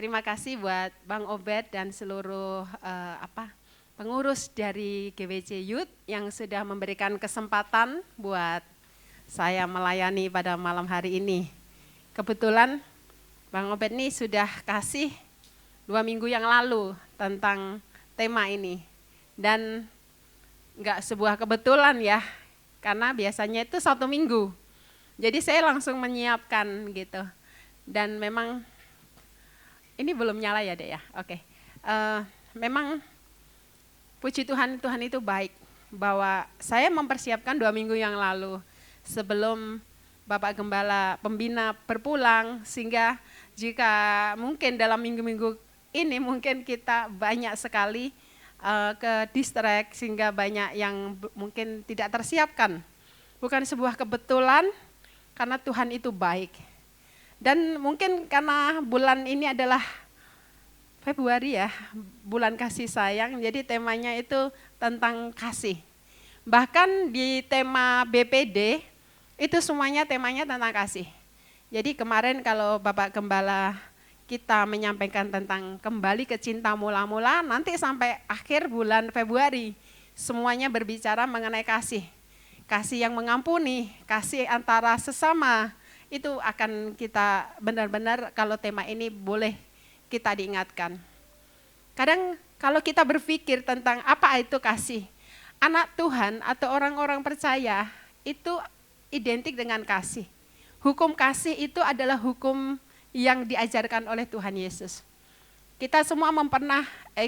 terima kasih buat Bang Obed dan seluruh pengurus dari GWC Youth yang sudah memberikan kesempatan buat saya melayani pada malam hari ini. Kebetulan Bang Obed ini sudah kasih 2 minggu yang lalu tentang tema ini. Dan enggak sebuah kebetulan ya, karena biasanya itu 1 minggu. Jadi saya langsung menyiapkan gitu. Dan memang, ini belum nyala ya Dek ya? Oke. Memang puji Tuhan, Tuhan itu baik. Bahwa saya mempersiapkan 2 minggu yang lalu. Sebelum Bapak Gembala Pembina berpulang, sehingga jika mungkin dalam minggu-minggu ini mungkin kita banyak sekali ke distract, sehingga banyak yang mungkin tidak tersiapkan. Bukan sebuah kebetulan, karena Tuhan itu baik. Dan mungkin karena bulan ini adalah Februari ya, bulan kasih sayang, jadi temanya itu tentang kasih. Bahkan di tema BPD, itu semuanya temanya tentang kasih. Jadi kemarin kalau Bapak Gembala kita menyampaikan tentang kembali ke cinta mula-mula, nanti sampai akhir bulan Februari, semuanya berbicara mengenai kasih. Kasih yang mengampuni, kasih antara sesama, itu akan kita benar-benar kalau tema ini boleh kita diingatkan. Kadang kalau kita berpikir tentang apa itu kasih, anak Tuhan atau orang-orang percaya itu identik dengan kasih. Hukum kasih itu adalah hukum yang diajarkan oleh Tuhan Yesus. Kita semua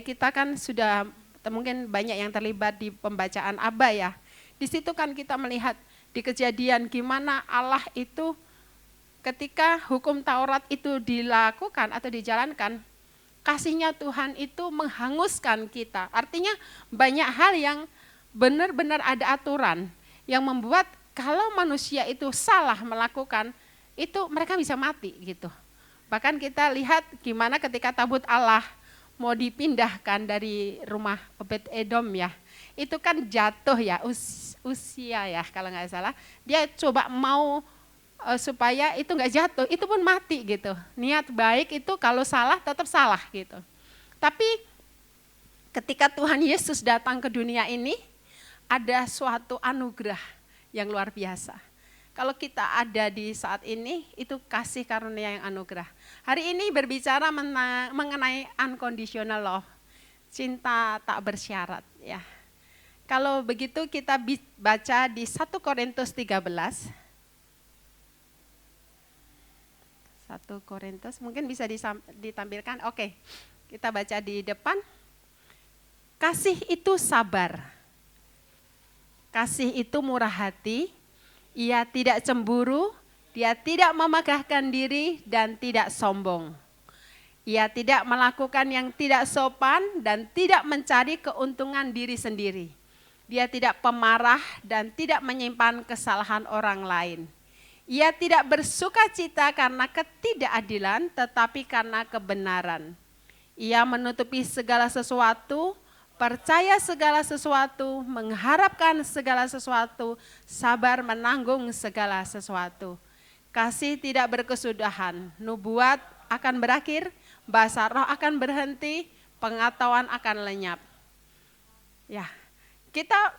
kita kan sudah mungkin banyak yang terlibat di pembacaan Aba ya. Di situ kan kita melihat di Kejadian gimana Allah itu ketika hukum Taurat itu dilakukan atau dijalankan, kasihnya Tuhan itu menghanguskan kita. Artinya banyak hal yang benar-benar ada aturan yang membuat kalau manusia itu salah melakukan, itu mereka bisa mati gitu. Bahkan kita lihat gimana ketika tabut Allah mau dipindahkan dari rumah Obed Edom ya, itu kan jatuh ya, usia ya kalau nggak salah, dia coba mau supaya itu nggak jatuh, itu pun mati gitu. Niat baik itu kalau salah tetap salah gitu. Tapi ketika Tuhan Yesus datang ke dunia ini, ada suatu anugerah yang luar biasa. Kalau kita ada di saat ini, itu kasih karunia yang anugerah. Hari ini berbicara mengenai unconditional love, cinta tak bersyarat ya. Kalau begitu kita baca di 1 Korintus 13. 1 Korintus, mungkin bisa ditampilkan. Oke, kita baca di depan. Kasih itu sabar. Kasih itu murah hati. Ia tidak cemburu, dia tidak memegahkan diri dan tidak sombong. Ia tidak melakukan yang tidak sopan dan tidak mencari keuntungan diri sendiri. Dia tidak pemarah dan tidak menyimpan kesalahan orang lain. Ia tidak bersuka cita karena ketidakadilan, tetapi karena kebenaran. Ia menutupi segala sesuatu, percaya segala sesuatu, mengharapkan segala sesuatu, sabar menanggung segala sesuatu. Kasih tidak berkesudahan, nubuat akan berakhir, bahasa roh akan berhenti, pengetahuan akan lenyap. Ya, kita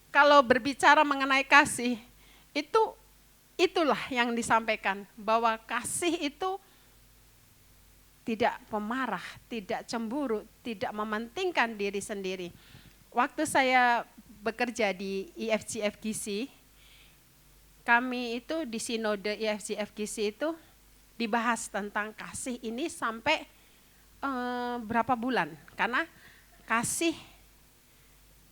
kalau berbicara mengenai kasih, itulah yang disampaikan, bahwa kasih itu tidak pemarah, tidak cemburu, tidak mementingkan diri sendiri. Waktu saya bekerja di IFC-FGC, kami itu di sinode IFC-FGC itu dibahas tentang kasih ini sampai berapa bulan. Karena kasih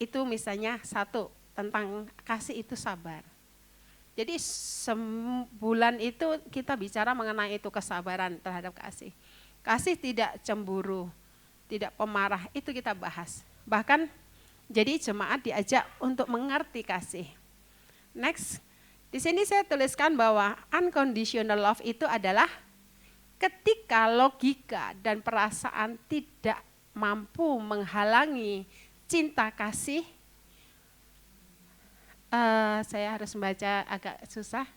itu misalnya satu, tentang kasih itu sabar. Jadi sebulan itu kita bicara mengenai itu kesabaran terhadap kasih. Kasih tidak cemburu, tidak pemarah, itu kita bahas. Bahkan jadi jemaat diajak untuk mengerti kasih. Next, di sini saya tuliskan bahwa unconditional love itu adalah ketika logika dan perasaan tidak mampu menghalangi cinta kasih. Saya harus membaca agak susah.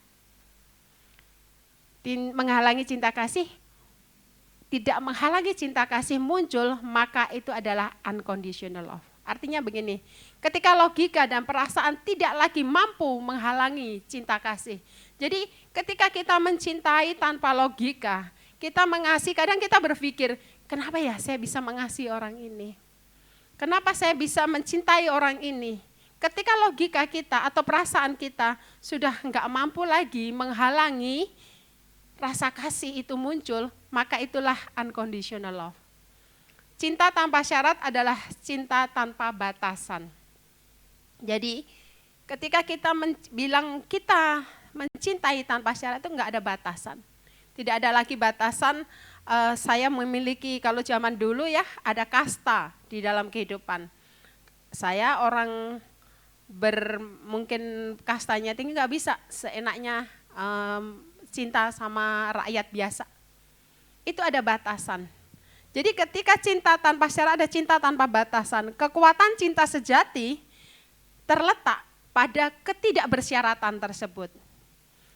Menghalangi cinta kasih, tidak menghalangi cinta kasih muncul, maka itu adalah unconditional love. Artinya begini, ketika logika dan perasaan tidak lagi mampu menghalangi cinta kasih. Jadi ketika kita mencintai tanpa logika, kita mengasihi, kadang kita berpikir, kenapa ya saya bisa mengasihi orang ini? Kenapa saya bisa mencintai orang ini? Ketika logika kita atau perasaan kita sudah enggak mampu lagi menghalangi rasa kasih itu muncul, maka itulah unconditional love. Cinta tanpa syarat adalah cinta tanpa batasan. Jadi ketika kita bilang kita mencintai tanpa syarat itu enggak ada batasan. Tidak ada lagi batasan saya memiliki, kalau zaman dulu ya ada kasta di dalam kehidupan. Saya orang mungkin kastanya tinggi enggak bisa seenaknya cinta sama rakyat biasa. Itu ada batasan. Jadi ketika cinta tanpa syarat ada cinta tanpa batasan. Kekuatan cinta sejati terletak pada ketidakbersyaratan tersebut.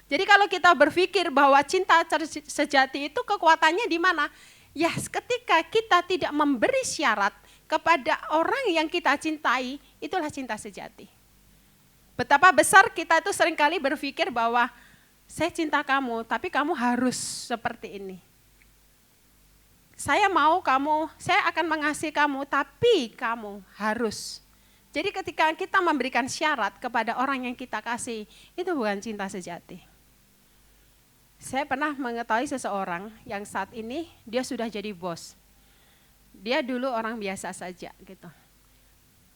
Jadi kalau kita berpikir bahwa cinta sejati itu kekuatannya di mana? Ya ketika kita tidak memberi syarat kepada orang yang kita cintai, itulah cinta sejati. Betapa besar kita itu seringkali berpikir bahwa saya cinta kamu, tapi kamu harus seperti ini. Saya mau kamu, saya akan mengasihi kamu, tapi kamu harus. Jadi ketika kita memberikan syarat kepada orang yang kita kasih, itu bukan cinta sejati. Saya pernah mengetahui seseorang yang saat ini dia sudah jadi bos. Dia dulu orang biasa saja gitu.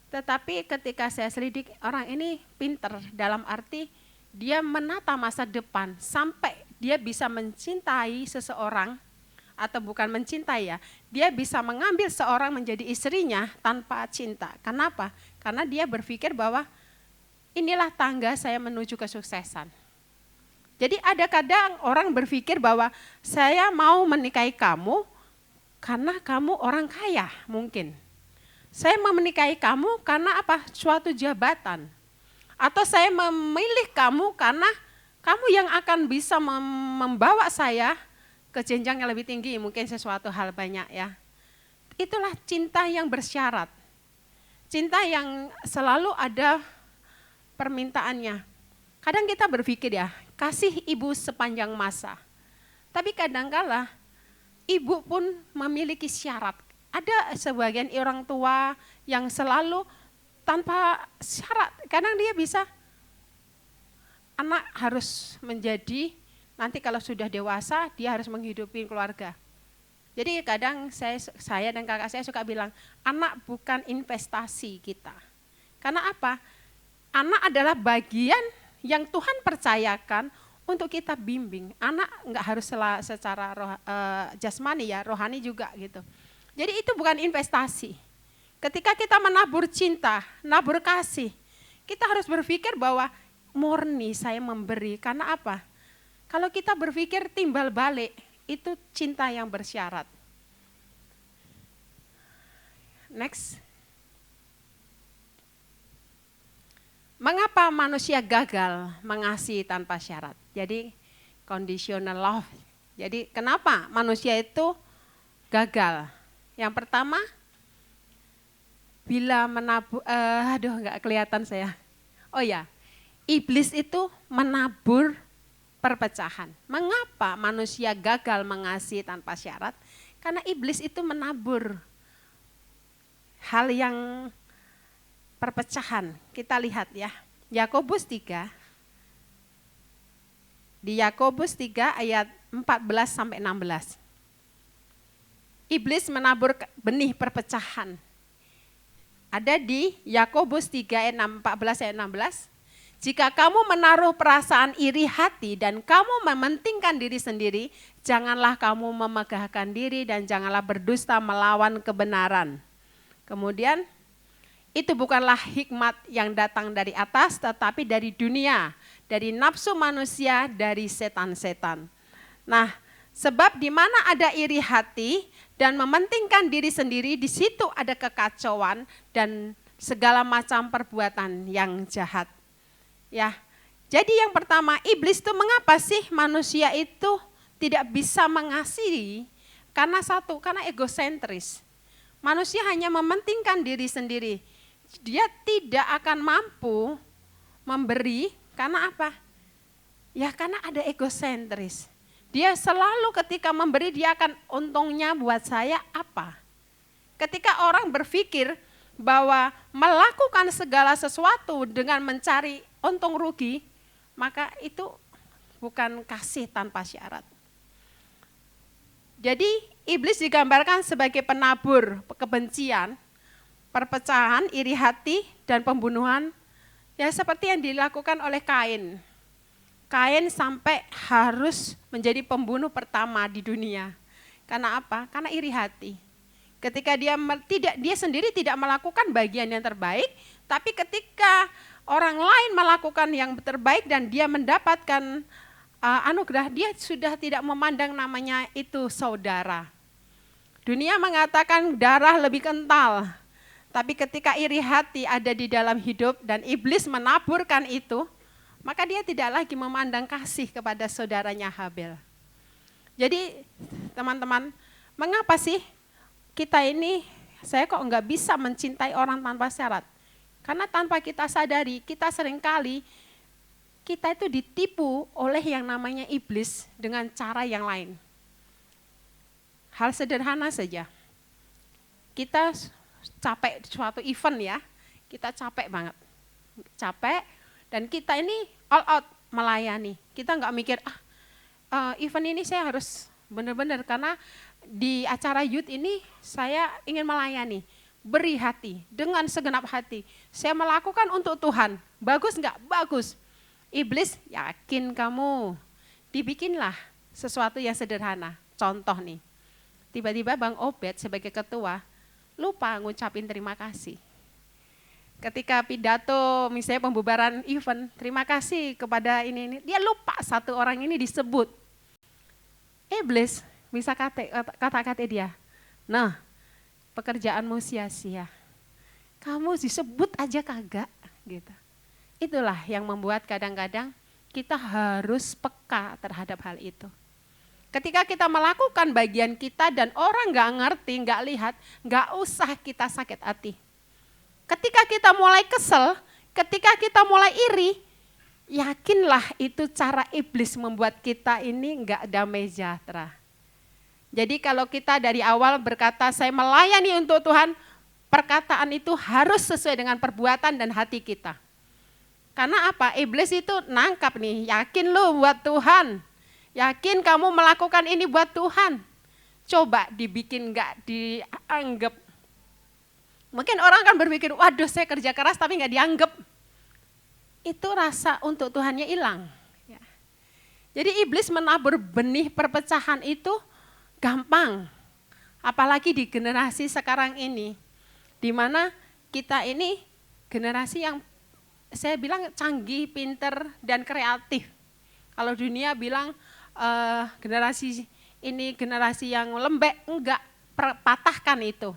Tetapi ketika saya selidik, orang ini pinter dalam arti dia menata masa depan sampai dia bisa mencintai seseorang. Atau bukan mencintai ya, dia bisa mengambil seorang menjadi istrinya tanpa cinta. Kenapa? Karena dia berpikir bahwa inilah tangga saya menuju kesuksesan. Jadi ada kadang orang berpikir bahwa saya mau menikahi kamu karena kamu orang kaya mungkin. Saya mau menikahi kamu karena apa? Suatu jabatan. Atau saya memilih kamu karena kamu yang akan bisa membawa saya ke jenjang yang lebih tinggi, mungkin sesuatu hal banyak ya. Itulah cinta yang bersyarat. Cinta yang selalu ada permintaannya. Kadang kita berpikir ya, kasih ibu sepanjang masa. Tapi kadangkala ibu pun memiliki syarat. Ada sebagian orang tua yang selalu tanpa syarat. Kadang dia bisa, anak harus menjadi, nanti kalau sudah dewasa, dia harus menghidupi keluarga. Jadi kadang saya dan kakak saya suka bilang, anak bukan investasi kita. Karena apa? Anak adalah bagian yang Tuhan percayakan untuk kita bimbing. Anak enggak harus secara jasmani ya, rohani juga gitu. Jadi itu bukan investasi. Ketika kita menabur cinta, nabur kasih, kita harus berpikir bahwa murni saya memberi. Karena apa? Kalau kita berpikir timbal balik, itu cinta yang bersyarat. Next. Mengapa manusia gagal mengasihi tanpa syarat? Jadi conditional love. Jadi kenapa manusia itu gagal? Yang pertama, bila menabur, enggak kelihatan saya. Oh ya, iblis itu menabur perpecahan. Mengapa manusia gagal mengasihi tanpa syarat? Karena iblis itu menabur hal yang perpecahan. Kita lihat ya, Yakobus 3. Di Yakobus 3 ayat 14 sampai 16. Iblis menabur benih perpecahan. Ada di Yakobus 3 ayat 14 ayat 16. Jika kamu menaruh perasaan iri hati dan kamu mementingkan diri sendiri, janganlah kamu memegahkan diri dan janganlah berdusta melawan kebenaran. Kemudian, itu bukanlah hikmat yang datang dari atas, tetapi dari dunia, dari nafsu manusia, dari setan-setan. Nah, sebab di mana ada iri hati dan mementingkan diri sendiri, di situ ada kekacauan dan segala macam perbuatan yang jahat. Ya, jadi yang pertama, iblis itu mengapa sih manusia itu tidak bisa mengasihi? Karena satu, karena egosentris. Manusia hanya mementingkan diri sendiri. Dia tidak akan mampu memberi, karena apa? Ya karena ada egosentris. Dia selalu ketika memberi, dia akan untungnya buat saya apa? Ketika orang berpikir bahwa melakukan segala sesuatu dengan mencari untung rugi, maka itu bukan kasih tanpa syarat. Jadi iblis digambarkan sebagai penabur kebencian, perpecahan, iri hati, dan pembunuhan. Ya seperti yang dilakukan oleh Kain. Kain sampai harus menjadi pembunuh pertama di dunia. Karena apa? Karena iri hati. Ketika dia sendiri tidak melakukan bagian yang terbaik, tapi ketika orang lain melakukan yang terbaik dan dia mendapatkan anugerah, dia sudah tidak memandang namanya itu saudara. Dunia mengatakan darah lebih kental, tapi ketika iri hati ada di dalam hidup dan iblis menaburkan itu, maka dia tidak lagi memandang kasih kepada saudaranya Habel. Jadi teman-teman, mengapa sih kita ini, saya kok enggak bisa mencintai orang tanpa syarat? Karena tanpa kita sadari, kita seringkali kita itu ditipu oleh yang namanya iblis dengan cara yang lain. Hal sederhana saja. Kita capek suatu event ya, kita capek banget. Capek dan kita ini all out melayani. Kita enggak mikir, event ini saya harus benar-benar karena di acara youth ini saya ingin melayani. Beri hati, dengan segenap hati. Saya melakukan untuk Tuhan. Bagus enggak? Bagus. Iblis, yakin kamu, dibikinlah sesuatu yang sederhana. Contoh nih, tiba-tiba Bang Obed sebagai ketua, lupa ngucapin terima kasih. Ketika pidato misalnya pembubaran event, terima kasih kepada ini, dia lupa satu orang ini disebut. Iblis bisa kata-kata dia, nah pekerjaanmu sia-sia, kamu disebut aja kagak gitu. Itulah yang membuat kadang-kadang kita harus peka terhadap hal itu. Ketika kita melakukan bagian kita dan orang gak ngerti, gak lihat, gak usah kita sakit hati. Ketika kita mulai kesel, ketika kita mulai iri, yakinlah itu cara iblis membuat kita ini gak damai sejahtera. Jadi kalau kita dari awal berkata saya melayani untuk Tuhan, perkataan itu harus sesuai dengan perbuatan dan hati kita. Karena apa? Iblis itu nangkap nih, yakin lu buat Tuhan. Yakin kamu melakukan ini buat Tuhan. Coba dibikin gak dianggap. Mungkin orang kan berpikir, waduh saya kerja keras tapi gak dianggap. Itu rasa untuk Tuhannya hilang. Ya. Jadi iblis menabur benih perpecahan itu gampang. Apalagi di generasi sekarang ini. Di mana kita ini generasi yang saya bilang canggih, pinter, dan kreatif. Kalau dunia bilang generasi ini generasi yang lembek, enggak, patahkan itu.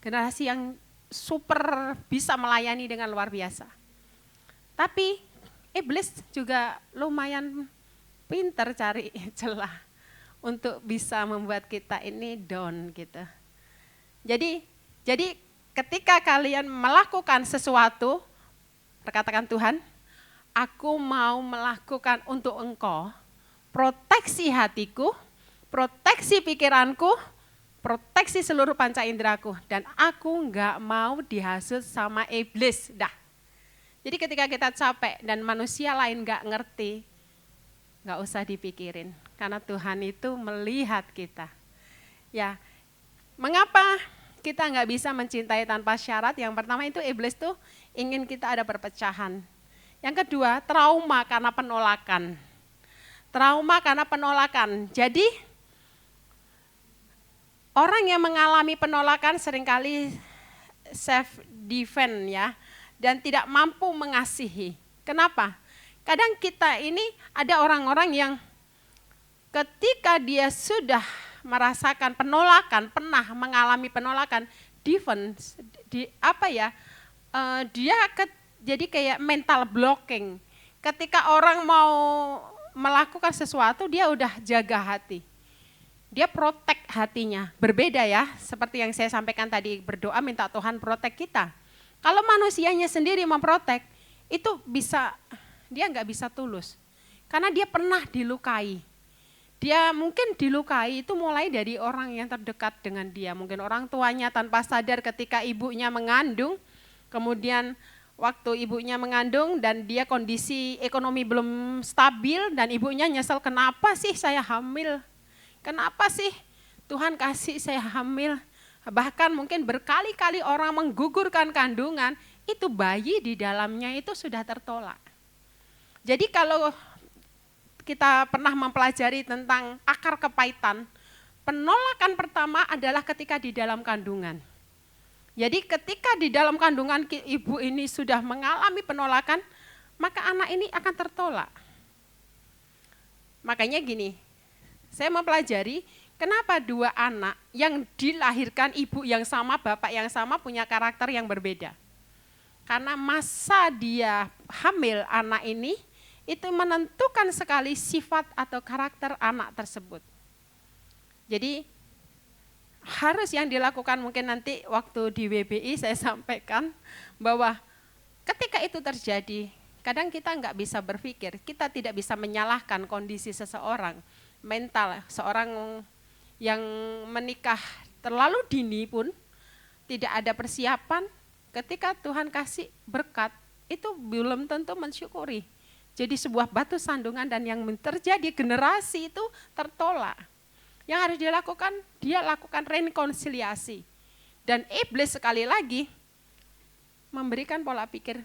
Generasi yang super bisa melayani dengan luar biasa. Tapi iblis juga lumayan pinter cari celah untuk bisa membuat kita ini down gitu. Jadi ketika kalian melakukan sesuatu, katakan Tuhan, aku mau melakukan untuk Engkau, proteksi hatiku, proteksi pikiranku, proteksi seluruh panca inderaku, dan aku enggak mau dihasut sama iblis. Dah. Jadi ketika kita capek dan manusia lain enggak ngerti, enggak usah dipikirin, karena Tuhan itu melihat kita. Ya, mengapa kita enggak bisa mencintai tanpa syarat? Yang pertama itu iblis tuh ingin kita ada perpecahan. Yang kedua, trauma karena penolakan. Trauma karena penolakan. Jadi orang yang mengalami penolakan seringkali self defense ya, dan tidak mampu mengasihi. Kenapa? Kadang kita ini ada orang-orang yang ketika dia sudah merasakan penolakan, pernah mengalami penolakan, defense, jadi kayak mental blocking. Ketika orang mau melakukan sesuatu, dia udah jaga hati. dia protek hatinya. Berbeda ya, seperti yang saya sampaikan tadi, berdoa minta Tuhan protek kita. Kalau manusianya sendiri memprotek, itu dia nggak bisa tulus. Karena dia pernah dilukai. Dia mungkin dilukai itu mulai dari orang yang terdekat dengan dia. Mungkin orang tuanya tanpa sadar ketika ibunya mengandung, kemudian waktu ibunya mengandung dan dia kondisi ekonomi belum stabil dan ibunya nyesel, kenapa sih saya hamil? Kenapa sih Tuhan kasih saya hamil? Bahkan mungkin berkali-kali orang menggugurkan kandungan, itu bayi di dalamnya itu sudah tertolak. Jadi kalau kita pernah mempelajari tentang akar kepahitan, penolakan pertama adalah ketika di dalam kandungan. Jadi ketika di dalam kandungan ibu ini sudah mengalami penolakan, maka anak ini akan tertolak. Makanya gini, saya mempelajari kenapa dua anak yang dilahirkan ibu yang sama, bapak yang sama punya karakter yang berbeda. Karena masa dia hamil anak ini, itu menentukan sekali sifat atau karakter anak tersebut. Jadi harus yang dilakukan mungkin nanti waktu di WBI saya sampaikan bahwa ketika itu terjadi, kadang kita nggak bisa berpikir, kita tidak bisa menyalahkan kondisi seseorang, mental seorang yang menikah terlalu dini pun tidak ada persiapan, ketika Tuhan kasih berkat itu belum tentu mensyukuri. Jadi sebuah batu sandungan dan yang terjadi generasi itu tertolak. Yang harus dilakukan, dia lakukan rekonsiliasi. Dan iblis sekali lagi memberikan pola pikir,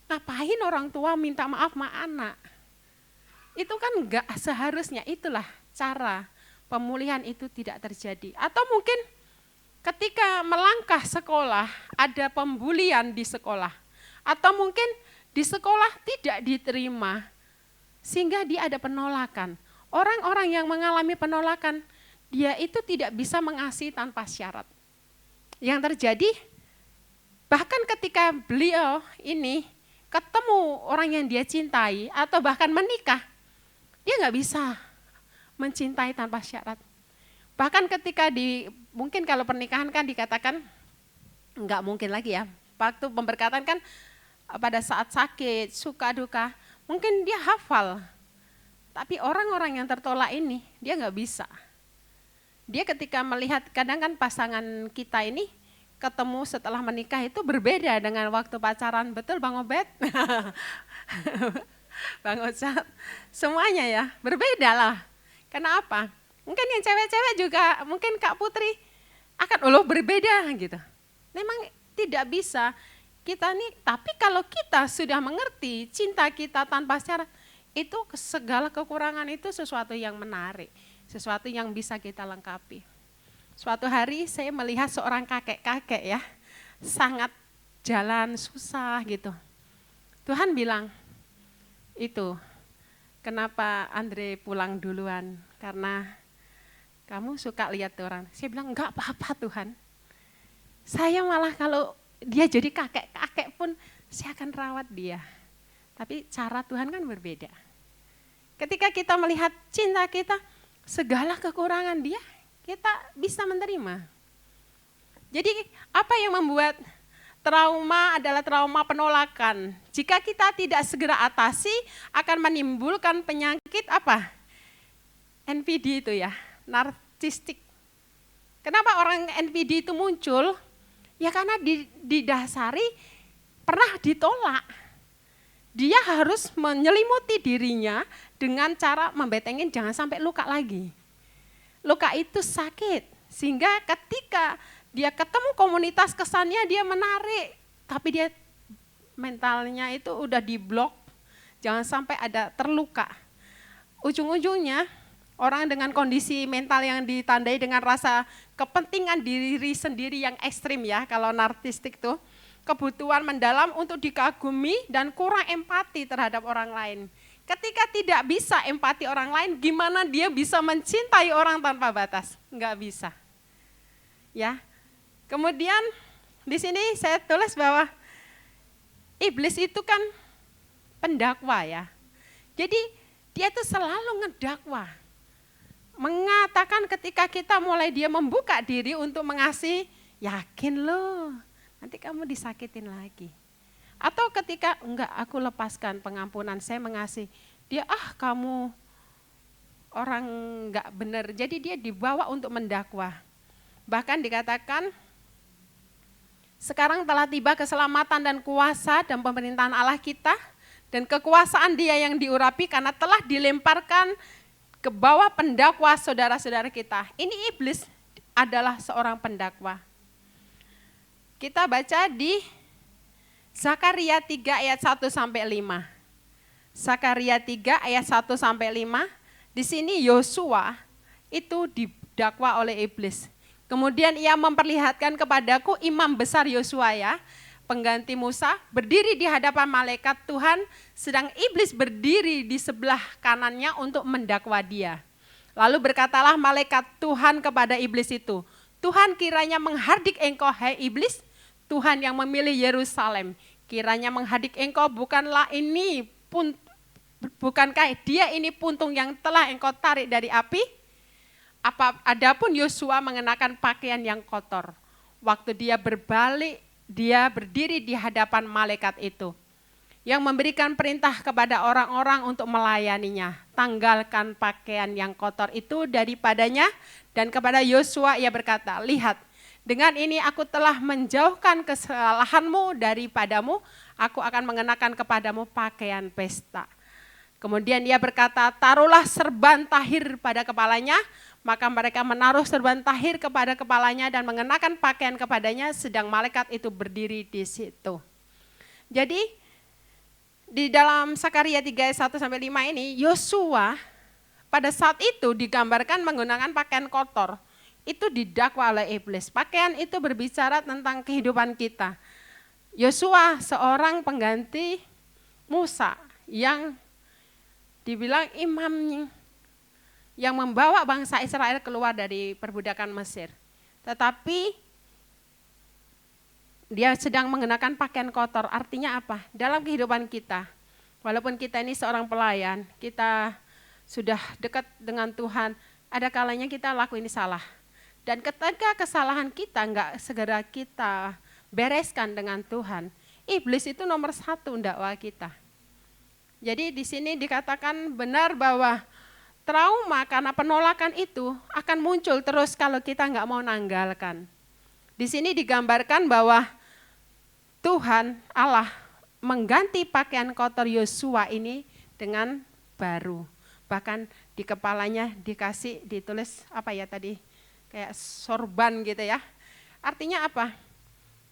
ngapain orang tua minta maaf sama anak? Itu kan enggak seharusnya, itulah cara pemulihan itu tidak terjadi. Atau mungkin ketika melangkah sekolah, ada pembulian di sekolah. Atau mungkin di sekolah tidak diterima, sehingga dia ada penolakan. Orang-orang yang mengalami penolakan, dia itu tidak bisa mengasihi tanpa syarat. Yang terjadi, bahkan ketika beliau ini ketemu orang yang dia cintai, atau bahkan menikah, dia nggak bisa mencintai tanpa syarat. Bahkan ketika mungkin kalau pernikahan kan dikatakan, nggak mungkin lagi ya, waktu pemberkatan kan pada saat sakit, suka duka, mungkin dia hafal. Tapi orang-orang yang tertolak ini, dia nggak bisa. Dia ketika melihat, kadang kan pasangan kita ini ketemu setelah menikah itu berbeda dengan waktu pacaran, betul Bang Obed? Bang Ocat, semuanya ya, berbeda lah. Kenapa? Mungkin yang cewek-cewek juga, mungkin Kak Putri akan berbeda gitu. Memang tidak bisa kita nih, tapi kalau kita sudah mengerti cinta kita tanpa syarat, itu segala kekurangan itu sesuatu yang menarik, sesuatu yang bisa kita lengkapi. Suatu hari saya melihat seorang kakek-kakek ya, sangat jalan susah gitu. Tuhan bilang, itu kenapa Andre pulang duluan? Karena kamu suka lihat orang. Saya bilang, enggak apa-apa Tuhan. Saya malah kalau dia jadi kakek-kakek pun saya akan rawat dia. Tapi cara Tuhan kan berbeda. Ketika kita melihat cinta kita, segala kekurangan dia, kita bisa menerima. Jadi apa yang membuat trauma adalah trauma penolakan. Jika kita tidak segera atasi, akan menimbulkan penyakit apa? NPD itu ya, narsistik. Kenapa orang NPD itu muncul? Ya karena didasari pernah ditolak. Dia harus menyelimuti dirinya dengan cara membetengin jangan sampai luka lagi. Luka itu sakit, sehingga ketika dia ketemu komunitas kesannya dia menarik, tapi dia mentalnya itu udah diblok, jangan sampai ada terluka. Ujung-ujungnya orang dengan kondisi mental yang ditandai dengan rasa kepentingan diri sendiri yang ekstrim ya, kalau narsistik tuh, kebutuhan mendalam untuk dikagumi dan kurang empati terhadap orang lain. Ketika tidak bisa empati orang lain, gimana dia bisa mencintai orang tanpa batas? Enggak bisa. Ya. Kemudian di sini saya tulis bahwa iblis itu kan pendakwa ya. Jadi dia itu selalu ngedakwa, mengatakan ketika kita mulai dia membuka diri untuk mengasihi, yakin loh, nanti kamu disakitin lagi. Atau ketika enggak, aku lepaskan pengampunan, saya mengasihi, dia kamu orang enggak benar. Jadi dia dibawa untuk mendakwa. Bahkan dikatakan sekarang telah tiba keselamatan dan kuasa dan pemerintahan Allah kita, dan kekuasaan dia yang diurapi karena telah dilemparkan ke bawah pendakwa saudara-saudara kita. Ini iblis adalah seorang pendakwa. Kita baca di Zakaria 3 ayat 1 sampai 5. Zakaria 3 ayat 1 sampai 5. Di sini Yosua itu didakwa oleh iblis. Kemudian ia memperlihatkan kepadaku imam besar Yosua, ya, pengganti Musa, berdiri di hadapan malaikat Tuhan, sedang iblis berdiri di sebelah kanannya untuk mendakwa dia. Lalu berkatalah malaikat Tuhan kepada iblis itu, Tuhan kiranya menghardik engkau, hai iblis, Tuhan yang memilih Yerusalem, kiranya menghardik engkau, bukankah dia ini puntung yang telah engkau tarik dari api? Adapun Yosua mengenakan pakaian yang kotor. Waktu dia berbalik, dia berdiri di hadapan malaikat itu, yang memberikan perintah kepada orang-orang untuk melayaninya. Tanggalkan pakaian yang kotor itu daripadanya, dan kepada Yosua ia berkata, lihat, dengan ini aku telah menjauhkan kesalahanmu daripadamu, aku akan mengenakan kepadamu pakaian pesta. Kemudian ia berkata, taruhlah serban tahir pada kepalanya. Maka mereka menaruh serban tahir kepada kepalanya dan mengenakan pakaian kepadanya, sedang malaikat itu berdiri di situ. Jadi di dalam Zakaria 3 ayat 1 sampai 5 ini, Yosua pada saat itu digambarkan menggunakan pakaian kotor. Itu didakwa oleh iblis. Pakaian itu berbicara tentang kehidupan kita. Yosua seorang pengganti Musa yang dibilang imam yang membawa bangsa Israel keluar dari perbudakan Mesir. Tetapi dia sedang mengenakan pakaian kotor. Artinya apa? Dalam kehidupan kita, walaupun kita ini seorang pelayan, kita sudah dekat dengan Tuhan, ada kalanya kita lakuin salah. Dan ketika kesalahan kita enggak segera kita bereskan dengan Tuhan, iblis itu nomor 1 mendakwa kita. Jadi di sini dikatakan benar bahwa trauma karena penolakan itu akan muncul terus kalau kita enggak mau nanggalkan. Di sini digambarkan bahwa Tuhan Allah mengganti pakaian kotor Yosua ini dengan baru. Bahkan di kepalanya ditulis apa ya tadi? Kayak sorban gitu ya. Artinya apa?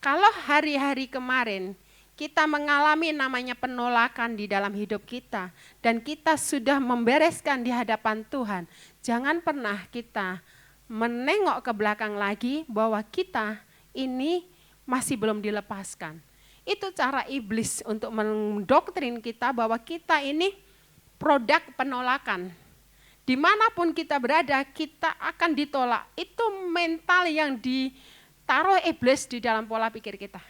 Kalau hari-hari kemarin kita mengalami namanya penolakan di dalam hidup kita, dan kita sudah membereskan di hadapan Tuhan, jangan pernah kita menengok ke belakang lagi bahwa kita ini masih belum dilepaskan. Itu cara iblis untuk mendoktrin kita bahwa kita ini produk penolakan. Dimanapun kita berada, kita akan ditolak. Itu mental yang ditaruh iblis di dalam pola pikir kita.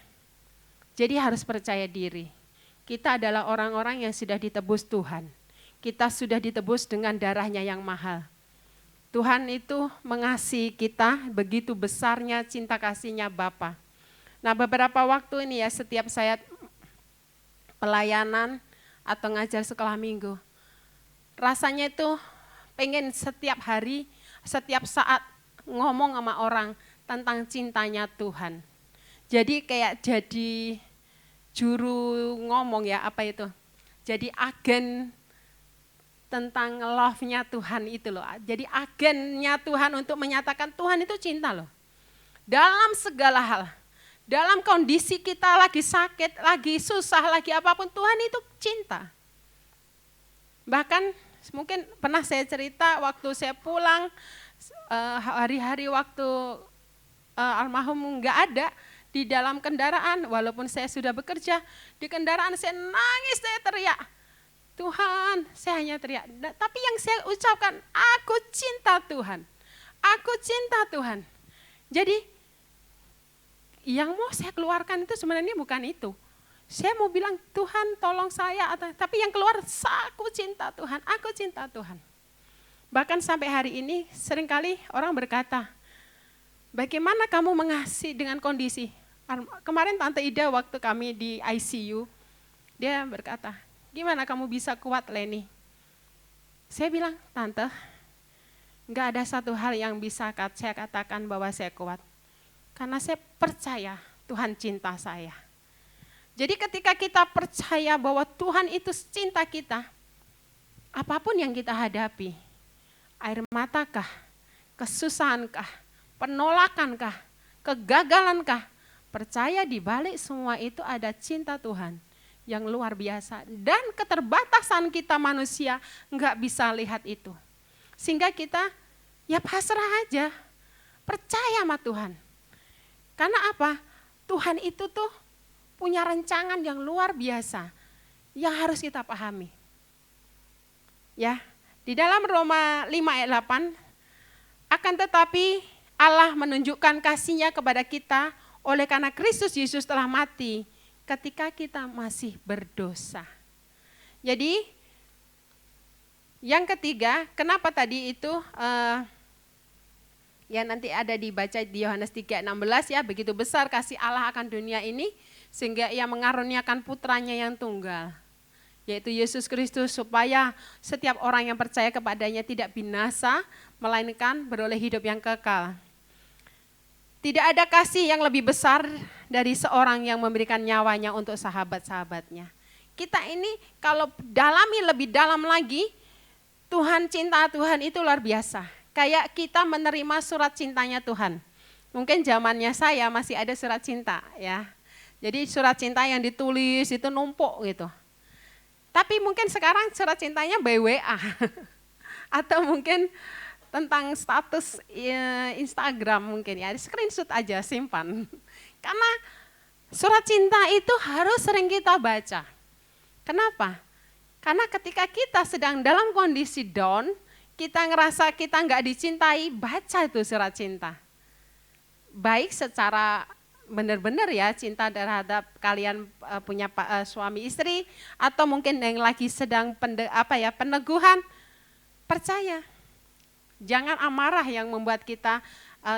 Jadi harus percaya diri. Kita adalah orang-orang yang sudah ditebus Tuhan. Kita sudah ditebus dengan darahnya yang mahal. Tuhan itu mengasihi kita, begitu besarnya cinta kasihnya Bapa. Nah beberapa waktu ini ya, setiap saya pelayanan atau ngajar sekolah minggu, rasanya itu pengen setiap hari, setiap saat ngomong sama orang tentang cintanya Tuhan. Jadi kayak jadi juru ngomong ya, apa itu? Jadi agen tentang love-nya Tuhan itu loh. Jadi agennya Tuhan untuk menyatakan Tuhan itu cinta loh. Dalam segala hal. Dalam kondisi kita lagi sakit, lagi susah, lagi apapun, Tuhan itu cinta. Bahkan mungkin pernah saya cerita waktu saya pulang, hari-hari waktu almarhum enggak ada, di dalam kendaraan, walaupun saya sudah bekerja, di kendaraan saya nangis, saya teriak, Tuhan, saya hanya teriak. Tapi yang saya ucapkan, aku cinta Tuhan, aku cinta Tuhan. Jadi yang mau saya keluarkan itu sebenarnya bukan itu. Saya mau bilang, Tuhan tolong saya, tapi yang keluar, aku cinta Tuhan, aku cinta Tuhan. Bahkan sampai hari ini seringkali orang berkata, bagaimana kamu mengasihi dengan kondisi? Kemarin Tante Ida waktu kami di ICU, dia berkata, gimana kamu bisa kuat Leni? Saya bilang, Tante, enggak ada satu hal yang bisa saya katakan bahwa saya kuat. Karena saya percaya Tuhan cinta saya. Jadi ketika kita percaya bahwa Tuhan itu cinta kita, apapun yang kita hadapi, air matakah, kesusahankah, penolakankah, kegagalankah, percaya di balik semua itu ada cinta Tuhan yang luar biasa. Dan keterbatasan kita manusia enggak bisa lihat itu. Sehingga kita ya pasrah aja, percaya sama Tuhan. Karena apa? Tuhan itu tuh punya rancangan yang luar biasa yang harus kita pahami. Ya, di dalam Roma 5 ayat 8, akan tetapi Allah menunjukkan kasih-Nya kepada kita oleh karena Kristus Yesus telah mati ketika kita masih berdosa. Jadi yang ketiga, kenapa tadi itu ya nanti ada dibaca di Yohanes 3:16 ya, begitu besar kasih Allah akan dunia ini sehingga Ia mengaruniakan putranya yang tunggal, yaitu Yesus Kristus, supaya setiap orang yang percaya kepadanya tidak binasa, melainkan beroleh hidup yang kekal. Tidak ada kasih yang lebih besar dari seorang yang memberikan nyawanya untuk sahabat-sahabatnya. Kita ini kalau dalami lebih dalam lagi, cinta Tuhan itu luar biasa. Kayak kita menerima surat cintanya Tuhan. Mungkin zamannya saya masih ada surat cinta ya. Jadi surat cinta yang ditulis itu numpuk gitu. Tapi mungkin sekarang surat cintanya by WA. Atau mungkin tentang status Instagram mungkin ya, screenshot aja simpan. Karena surat cinta itu harus sering kita baca. Kenapa? Karena ketika kita sedang dalam kondisi down, kita ngerasa kita nggak dicintai, baca itu surat cinta. Baik secara benar-benar ya, cinta terhadap kalian punya suami istri, atau mungkin yang lagi sedang peneguhan, percaya. Jangan amarah yang membuat kita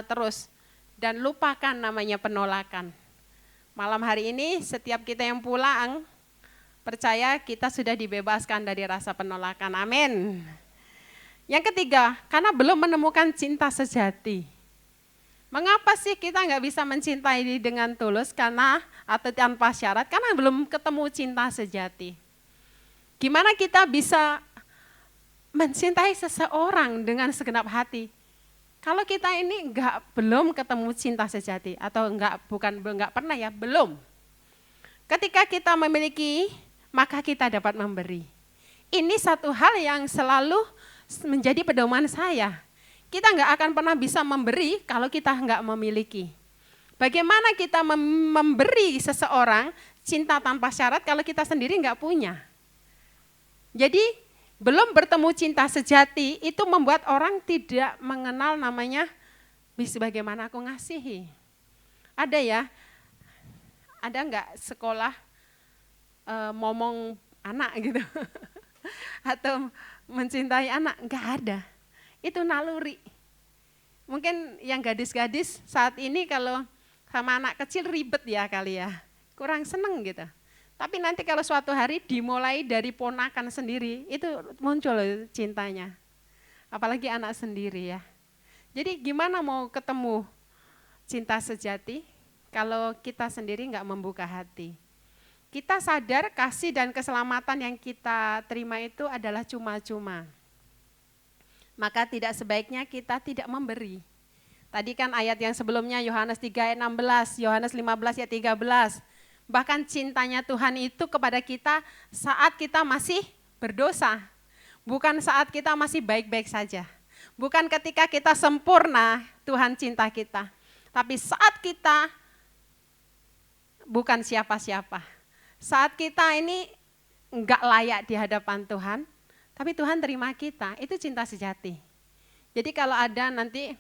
terus dan lupakan namanya penolakan. Malam hari ini setiap kita yang pulang, percaya kita sudah dibebaskan dari rasa penolakan. Amin. Yang ketiga, karena belum menemukan cinta sejati. Mengapa sih kita nggak bisa mencintai dengan tulus atau tanpa syarat? Karena belum ketemu cinta sejati. Gimana kita bisa mencintai seseorang dengan segenap hati? Kalau kita ini belum ketemu cinta sejati atau nggak pernah ya, belum. Ketika kita memiliki, maka kita dapat memberi. Ini satu hal yang selalu menjadi pedoman saya. Kita nggak akan pernah bisa memberi kalau kita nggak memiliki. Bagaimana kita memberi seseorang cinta tanpa syarat kalau kita sendiri nggak punya? Jadi belum bertemu cinta sejati itu membuat orang tidak mengenal namanya bagaimana aku ngasihi. Ada ya, ada nggak sekolah ngomong anak gitu atau mencintai anak? Nggak ada. Itu naluri. Mungkin yang gadis-gadis saat ini kalau sama anak kecil ribet ya kali ya, kurang seneng gitu. Tapi nanti kalau suatu hari dimulai dari ponakan sendiri, itu muncul cintanya. Apalagi anak sendiri ya. Jadi gimana mau ketemu cinta sejati kalau kita sendiri nggak membuka hati. Kita sadar kasih dan keselamatan yang kita terima itu adalah cuma-cuma. Maka tidak sebaiknya kita tidak memberi. Tadi kan ayat yang sebelumnya Yohanes 3 ayat 16, Yohanes 15 ayat 13. Bahkan cintanya Tuhan itu kepada kita saat kita masih berdosa. Bukan saat kita masih baik-baik saja. Bukan ketika kita sempurna Tuhan cinta kita. Tapi saat kita bukan siapa-siapa. Saat kita ini enggak layak di hadapan Tuhan, tapi Tuhan terima kita, itu cinta sejati. Jadi kalau nanti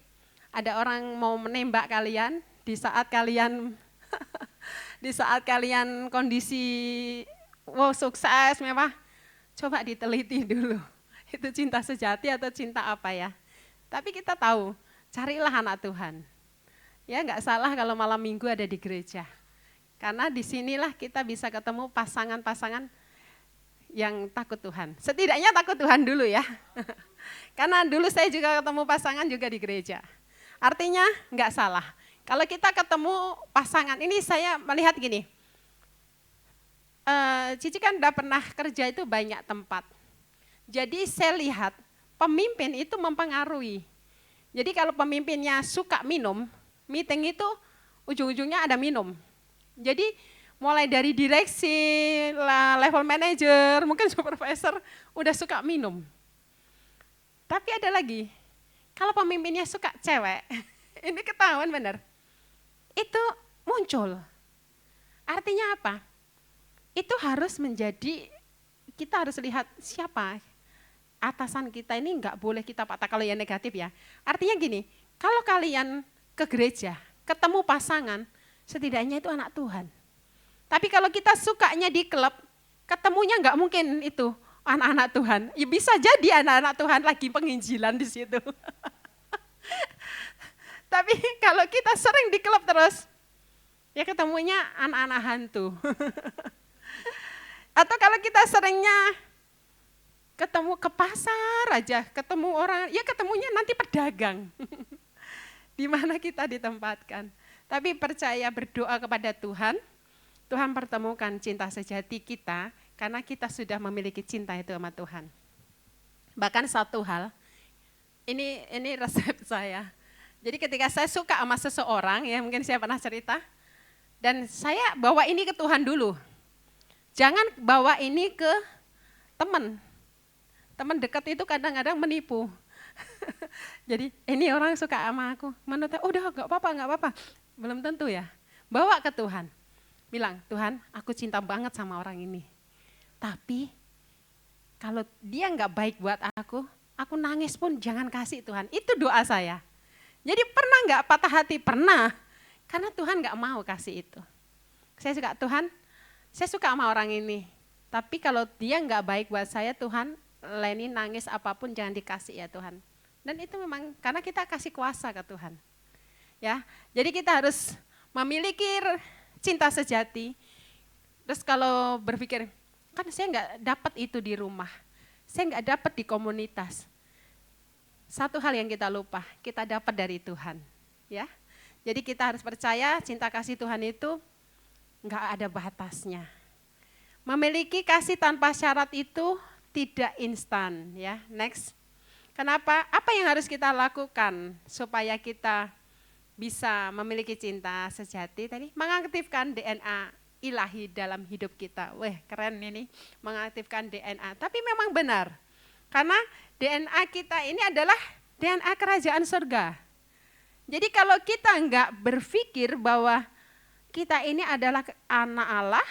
ada orang mau menembak kalian, di saat kalian kondisi sukses mewah, coba diteliti dulu. itu cinta sejati atau cinta apa ya. Tapi kita tahu, carilah anak Tuhan. Ya nggak salah kalau malam minggu ada di gereja. Karena disinilah kita bisa ketemu pasangan-pasangan yang takut Tuhan. Setidaknya takut Tuhan dulu ya. Karena dulu saya juga ketemu pasangan juga di gereja. Artinya nggak salah. Kalau kita ketemu pasangan, ini saya melihat gini. Cici kan udah pernah kerja itu banyak tempat. Jadi saya lihat pemimpin itu mempengaruhi. Jadi kalau pemimpinnya suka minum, meeting itu ujung-ujungnya ada minum. Jadi mulai dari direksi, level manager, mungkin supervisor udah suka minum. Tapi ada lagi, kalau pemimpinnya suka cewek, ini ketahuan benar. Itu muncul. Artinya apa? Itu harus menjadi, kita harus lihat siapa atasan kita ini, enggak boleh kita patah kalau yang negatif ya. Artinya gini, kalau kalian ke gereja, ketemu pasangan, setidaknya itu anak Tuhan. Tapi kalau kita sukanya di klub, ketemunya enggak mungkin itu anak-anak Tuhan. Ya bisa jadi anak-anak Tuhan lagi penginjilan di situ. Tapi kalau kita sering di klub terus, ya ketemunya anak-anak hantu. Atau kalau kita seringnya ketemu ke pasar aja, ketemu orang, ya ketemunya nanti pedagang. Di mana kita ditempatkan. Tapi percaya berdoa kepada Tuhan, Tuhan pertemukan cinta sejati kita, karena kita sudah memiliki cinta itu sama Tuhan. Bahkan satu hal, ini resep saya. Jadi ketika saya suka sama seseorang, ya mungkin saya pernah cerita, dan saya bawa ini ke Tuhan dulu. Jangan bawa ini ke teman. Teman dekat itu kadang-kadang menipu. Jadi ini orang suka sama aku, menurut saya, udah gak apa-apa. Belum tentu ya. Bawa ke Tuhan. Bilang, Tuhan aku cinta banget sama orang ini. Tapi kalau dia gak baik buat aku nangis pun jangan kasih Tuhan. Itu doa saya. Jadi pernah gak patah hati? Pernah. Karena Tuhan gak mau kasih itu. Saya suka, Tuhan saya suka sama orang ini. Tapi kalau dia gak baik buat saya, Tuhan Leni nangis apapun jangan dikasih ya Tuhan. Dan itu memang karena kita kasih kuasa ke Tuhan. Ya, jadi kita harus memiliki cinta sejati. Terus kalau berpikir, kan saya nggak dapat itu di rumah, saya nggak dapat di komunitas. Satu hal yang kita lupa, kita dapat dari Tuhan. Ya, jadi kita harus percaya cinta kasih Tuhan itu nggak ada batasnya. Memiliki kasih tanpa syarat itu tidak instan, ya. Next. Kenapa? Apa yang harus kita lakukan supaya kita bisa memiliki cinta sejati tadi? Mengaktifkan DNA ilahi dalam hidup kita. Weh, keren ini, mengaktifkan DNA. Tapi memang benar. Karena DNA kita ini adalah DNA kerajaan surga. Jadi kalau kita enggak berpikir bahwa kita ini adalah anak Allah,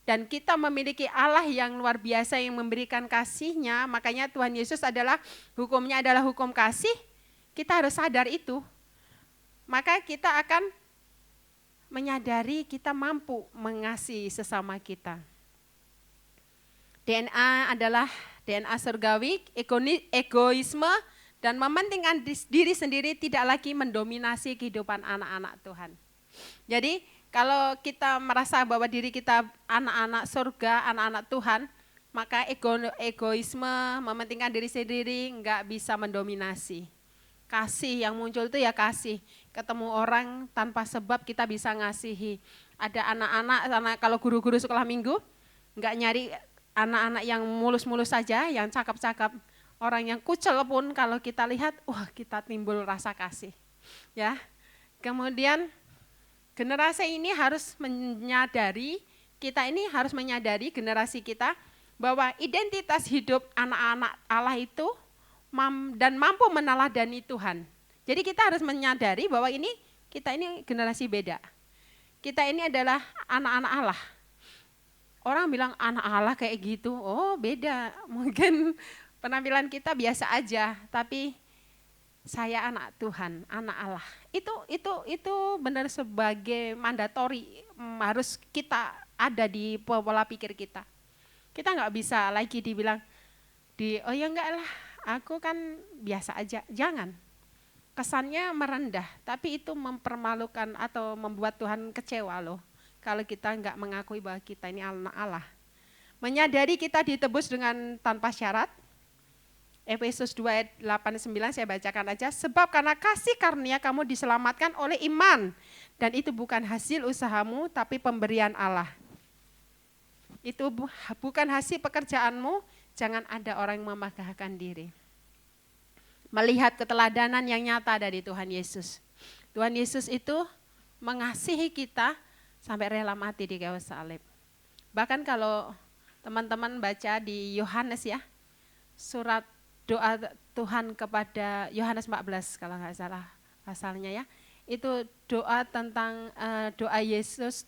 dan kita memiliki Allah yang luar biasa yang memberikan kasih-Nya, makanya Tuhan Yesus adalah hukumnya adalah hukum kasih, kita harus sadar itu. Maka kita akan menyadari kita mampu mengasihi sesama kita. DNA adalah DNA surgawi, egoisme, dan mementingkan diri sendiri tidak lagi mendominasi kehidupan anak-anak Tuhan. Jadi kalau kita merasa bahwa diri kita anak-anak surga, anak-anak Tuhan, maka egoisme, mementingkan diri sendiri enggak bisa mendominasi. Kasih yang muncul itu ya kasih. Ketemu orang tanpa sebab kita bisa ngasihi. Ada anak-anak, kalau guru-guru sekolah minggu, enggak nyari anak-anak yang mulus-mulus saja, yang cakep-cakep. Orang yang kucel pun kalau kita lihat, wah kita timbul rasa kasih. Ya. Kemudian generasi ini harus menyadari, kita ini harus menyadari generasi kita bahwa identitas hidup anak-anak Allah itu dan mampu meneladani Tuhan. Jadi kita harus menyadari bahwa kita ini generasi beda. Kita ini adalah anak-anak Allah. Orang bilang anak Allah kayak gitu, oh beda. Mungkin penampilan kita biasa aja, tapi saya anak Tuhan, anak Allah. Itu benar sebagai mandatori, harus kita ada di pola pikir kita. Kita nggak bisa lagi dibilang oh ya enggak lah, aku kan biasa aja. Jangan. Kesannya merendah, tapi itu mempermalukan atau membuat Tuhan kecewa loh. Kalau kita enggak mengakui bahwa kita ini anak Allah. Menyadari kita ditebus dengan tanpa syarat. Efesus 2 ayat 8-9 saya bacakan aja. Sebab karena kasih karunia kamu diselamatkan oleh iman. Dan itu bukan hasil usahamu, tapi pemberian Allah. Itu bukan hasil pekerjaanmu, jangan ada orang yang memegahkan diri. Melihat keteladanan yang nyata dari Tuhan Yesus. Tuhan Yesus itu mengasihi kita sampai rela mati di kayu salib. Bahkan kalau teman-teman baca di Yohanes ya, surat doa Tuhan kepada Yohanes 14 kalau nggak salah pasalnya ya, itu doa tentang doa Yesus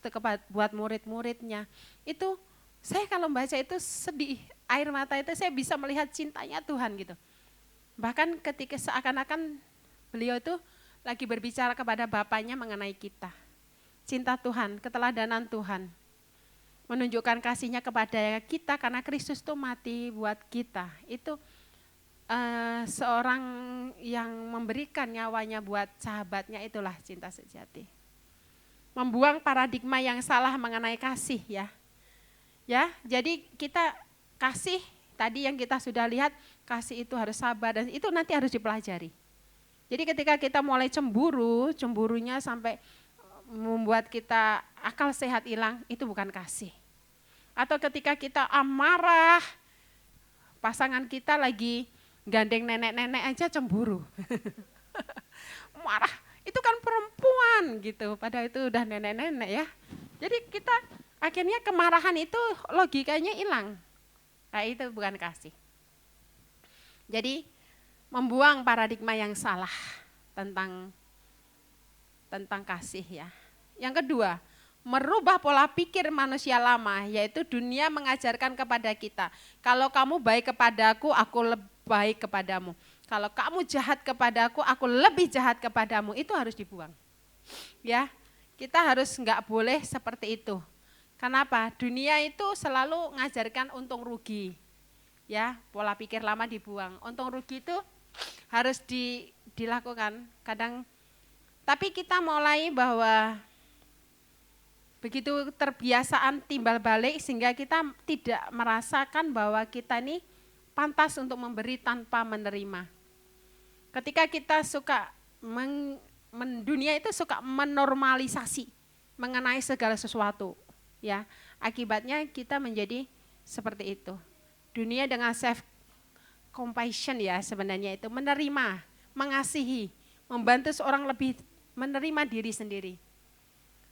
buat murid-muridnya. Itu saya kalau baca itu sedih, air mata itu saya bisa melihat cintanya Tuhan gitu. Bahkan ketika seakan-akan beliau itu lagi berbicara kepada Bapaknya mengenai kita. Cinta Tuhan, keteladanan Tuhan. Menunjukkan kasihnya kepada kita karena Kristus itu mati buat kita. Itu seorang yang memberikan nyawanya buat sahabatnya, itulah cinta sejati. Membuang paradigma yang salah mengenai kasih ya. Ya, jadi kita kasih tadi yang kita sudah lihat, kasih itu harus sabar dan itu nanti harus dipelajari. Jadi ketika kita mulai cemburu, cemburunya sampai membuat kita akal sehat hilang, itu bukan kasih. Atau ketika kita amarah, pasangan kita lagi gandeng nenek-nenek aja cemburu. Marah, itu kan perempuan gitu, padahal itu udah nenek-nenek ya. Jadi kita akhirnya kemarahan itu logikanya hilang. Nah itu bukan kasih. Jadi membuang paradigma yang salah tentang kasih ya. Yang kedua, merubah pola pikir manusia lama, yaitu dunia mengajarkan kepada kita, kalau kamu baik kepadaku, aku lebih baik kepadamu. Kalau kamu jahat kepadaku, aku lebih jahat kepadamu. Itu harus dibuang. Ya, kita harus enggak boleh seperti itu. Kenapa? Dunia itu selalu mengajarkan untung rugi. Ya, pola pikir lama dibuang. Untung rugi itu harus dilakukan. Kadang, tapi kita mulai bahwa begitu terbiasaan timbal balik sehingga kita tidak merasakan bahwa kita ini pantas untuk memberi tanpa menerima. Ketika kita suka, dunia itu suka menormalisasi mengenai segala sesuatu. Ya, akibatnya kita menjadi seperti itu. Dunia dengan self compassion ya sebenarnya itu menerima, mengasihi, membantu seorang lebih menerima diri sendiri.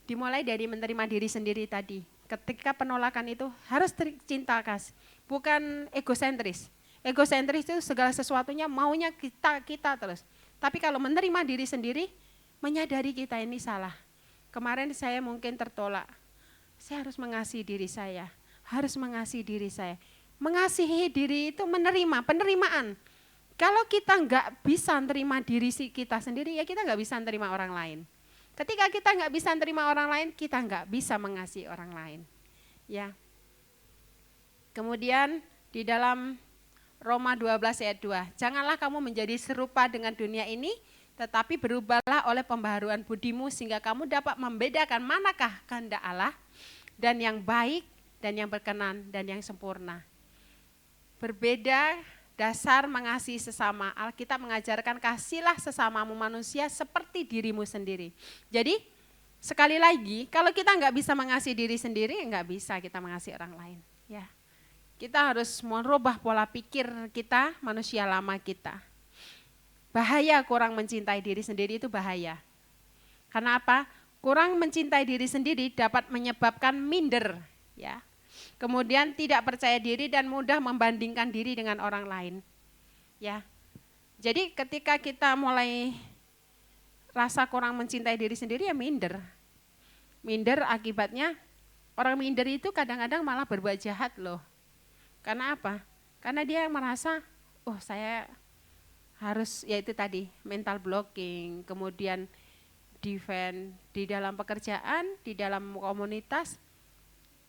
Dimulai dari menerima diri sendiri tadi. Ketika penolakan itu harus cinta kasih, bukan egosentris. Egosentris itu segala sesuatunya maunya kita terus. Tapi kalau menerima diri sendiri, menyadari kita ini salah. Kemarin saya mungkin tertolak. Saya harus mengasihi diri saya, harus mengasihi diri saya. Mengasihi diri itu menerima, penerimaan. Kalau kita enggak bisa menerima diri kita sendiri, ya kita enggak bisa menerima orang lain. Ketika kita enggak bisa menerima orang lain, kita enggak bisa mengasihi orang lain. Ya. Kemudian di dalam Roma 12 ayat 2, janganlah kamu menjadi serupa dengan dunia ini, tetapi berubahlah oleh pembaharuan budimu sehingga kamu dapat membedakan manakah kehendak Allah dan yang baik dan yang berkenan dan yang sempurna. Berbeda dasar mengasihi sesama. Alkitab mengajarkan kasihlah sesamamu manusia seperti dirimu sendiri. Jadi sekali lagi, kalau kita enggak bisa mengasihi diri sendiri, enggak bisa kita mengasihi orang lain. Ya. Kita harus merubah pola pikir kita, manusia lama kita. Bahaya kurang mencintai diri sendiri itu bahaya. Karena apa? Kurang mencintai diri sendiri dapat menyebabkan minder, ya. Kemudian tidak percaya diri dan mudah membandingkan diri dengan orang lain. Ya. Jadi ketika kita mulai rasa kurang mencintai diri sendiri ya minder. Minder akibatnya orang minder itu kadang-kadang malah berbuat jahat loh. Karena apa? Karena dia merasa, oh saya harus, yaitu tadi, mental blocking, kemudian defend di dalam pekerjaan, di dalam komunitas.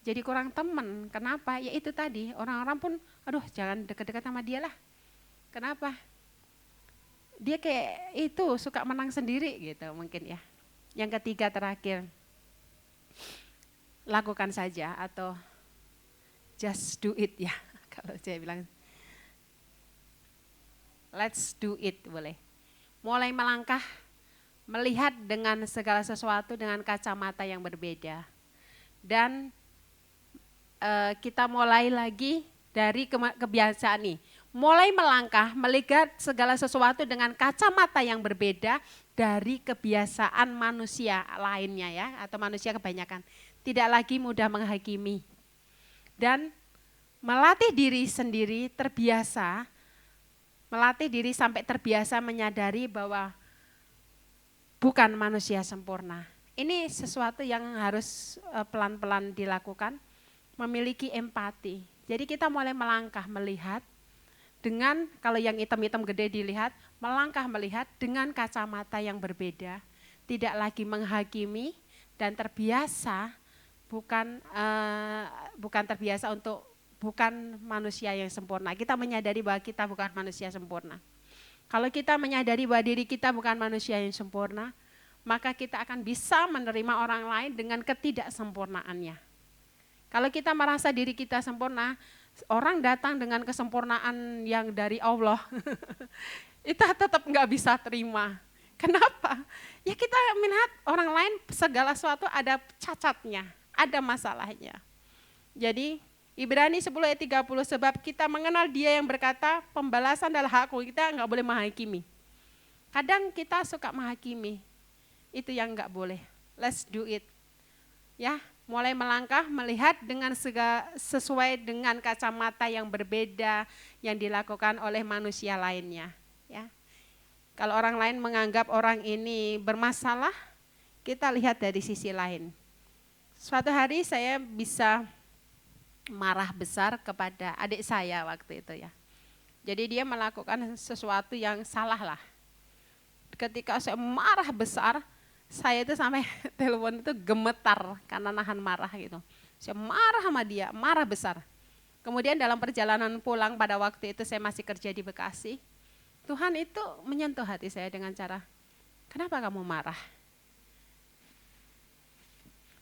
jadi kurang teman. Kenapa? Ya itu tadi, orang-orang pun, aduh jangan dekat-dekat sama dia lah. Kenapa? Dia kayak itu, suka menang sendiri gitu mungkin ya. Yang ketiga terakhir, lakukan saja atau just do it ya. Kalau saya bilang, let's do it boleh. Mulai melangkah, melihat dengan segala sesuatu dengan kacamata yang berbeda. Dan kita mulai lagi dari kebiasaan ini. Mulai melangkah, melihat segala sesuatu dengan kacamata yang berbeda dari kebiasaan manusia lainnya ya, atau manusia kebanyakan. Tidak lagi mudah menghakimi. Dan melatih diri sendiri terbiasa, melatih diri sampai terbiasa menyadari bahwa bukan manusia sempurna. Ini sesuatu yang harus pelan-pelan dilakukan. Memiliki empati. Jadi kita mulai melangkah melihat dengan, kalau yang hitam-hitam gede dilihat, melangkah melihat dengan kacamata yang berbeda, tidak lagi menghakimi dan terbiasa bukan terbiasa untuk bukan manusia yang sempurna. Kita menyadari bahwa kita bukan manusia sempurna. Kalau kita menyadari bahwa diri kita bukan manusia yang sempurna, maka kita akan bisa menerima orang lain dengan ketidaksempurnaannya. Kalau kita merasa diri kita sempurna, orang datang dengan kesempurnaan yang dari Allah, kita tetap nggak bisa terima. Kenapa? Ya kita melihat orang lain segala sesuatu ada cacatnya, ada masalahnya. Jadi Ibrani 10 ayat 30, sebab kita mengenal Dia yang berkata, pembalasan adalah hakku, kita nggak boleh menghakimi. Kadang kita suka menghakimi, itu yang nggak boleh. Let's do it. Ya, mulai melangkah, melihat dengan sesuai dengan kacamata yang berbeda yang dilakukan oleh manusia lainnya. Ya. Kalau orang lain menganggap orang ini bermasalah, kita lihat dari sisi lain. Suatu hari saya bisa marah besar kepada adik saya waktu itu ya. Jadi dia melakukan sesuatu yang salah lah. Ketika saya marah besar, saya itu sampai telepon itu gemetar karena nahan marah gitu. Saya marah sama dia, marah besar. Kemudian dalam perjalanan pulang pada waktu itu saya masih kerja di Bekasi. Tuhan itu menyentuh hati saya dengan cara, kenapa kamu marah?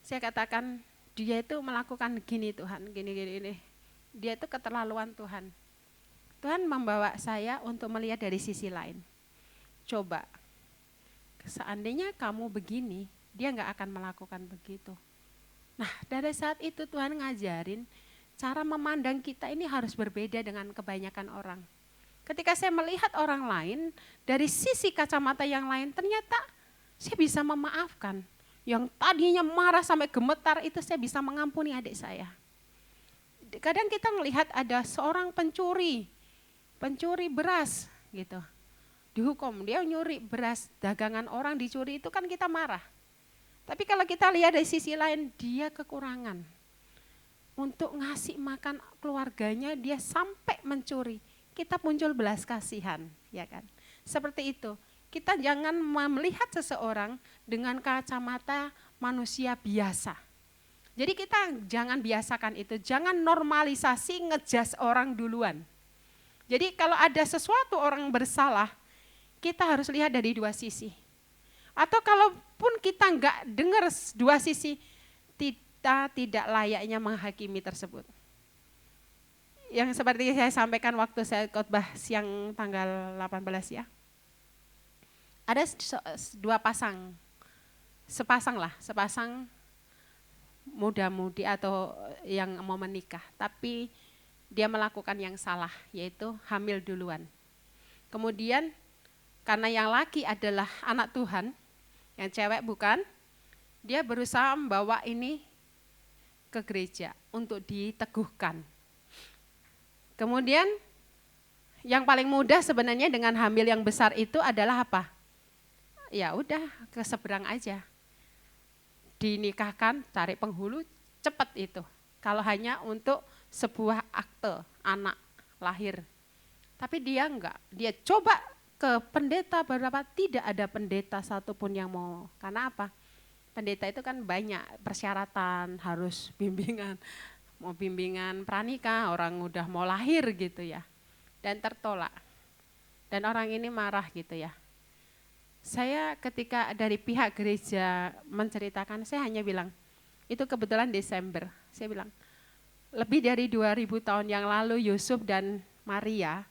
Saya katakan, dia itu melakukan gini Tuhan, gini. Dia itu keterlaluan Tuhan. Tuhan membawa saya untuk melihat dari sisi lain. Coba. Seandainya kamu begini, dia nggak akan melakukan begitu. Nah, dari saat itu Tuhan ngajarin cara memandang kita ini harus berbeda dengan kebanyakan orang. Ketika saya melihat orang lain dari sisi kacamata yang lain, ternyata saya bisa memaafkan. Yang tadinya marah sampai gemetar itu saya bisa mengampuni adik saya. Kadang kita melihat ada seorang pencuri beras gitu. Dihukum, dia nyuri beras, dagangan orang dicuri, itu kan kita marah. Tapi kalau kita lihat dari sisi lain, dia kekurangan. Untuk ngasih makan keluarganya, dia sampai mencuri. Kita muncul belas kasihan, ya kan? Seperti itu, kita jangan melihat seseorang dengan kacamata manusia biasa. Jadi kita jangan biasakan itu, jangan normalisasi ngejas orang duluan. Jadi kalau ada sesuatu orang bersalah, kita harus lihat dari dua sisi. Atau kalaupun kita enggak dengar dua sisi, kita tidak layaknya menghakimi tersebut. Yang seperti saya sampaikan waktu saya khotbah siang tanggal 18 ya. Ada dua pasang, sepasang muda-mudi atau yang mau menikah. Tapi dia melakukan yang salah, yaitu hamil duluan. Kemudian karena yang laki adalah anak Tuhan, yang cewek bukan, dia berusaha membawa ini ke gereja untuk diteguhkan. Kemudian yang paling mudah sebenarnya dengan hamil yang besar itu adalah apa? Ya udah ke seberang aja. Dinikahkan, cari penghulu, cepat itu. Kalau hanya untuk sebuah akte anak lahir. Tapi dia enggak, dia coba ke pendeta beberapa, tidak ada pendeta satupun yang mau. Karena apa? pendeta itu kan banyak persyaratan, harus bimbingan, mau bimbingan pranikah, orang udah mau lahir gitu ya, dan tertolak. Dan orang ini marah gitu ya. Saya ketika dari pihak gereja menceritakan, saya hanya bilang, itu kebetulan Desember, saya bilang, lebih dari 2000 tahun yang lalu Yusuf dan Maria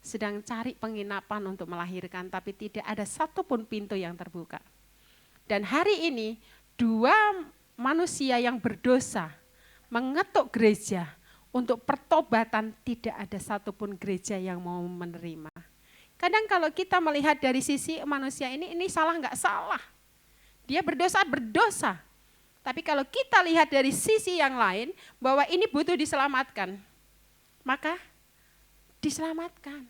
sedang cari penginapan untuk melahirkan, tapi tidak ada satupun pintu yang terbuka. Dan hari ini 2 manusia yang berdosa mengetuk gereja untuk pertobatan, tidak ada satupun gereja yang mau menerima. Kadang kalau kita melihat dari sisi manusia ini salah nggak salah. Dia berdosa. Tapi kalau kita lihat dari sisi yang lain, bahwa ini butuh diselamatkan, maka diselamatkan.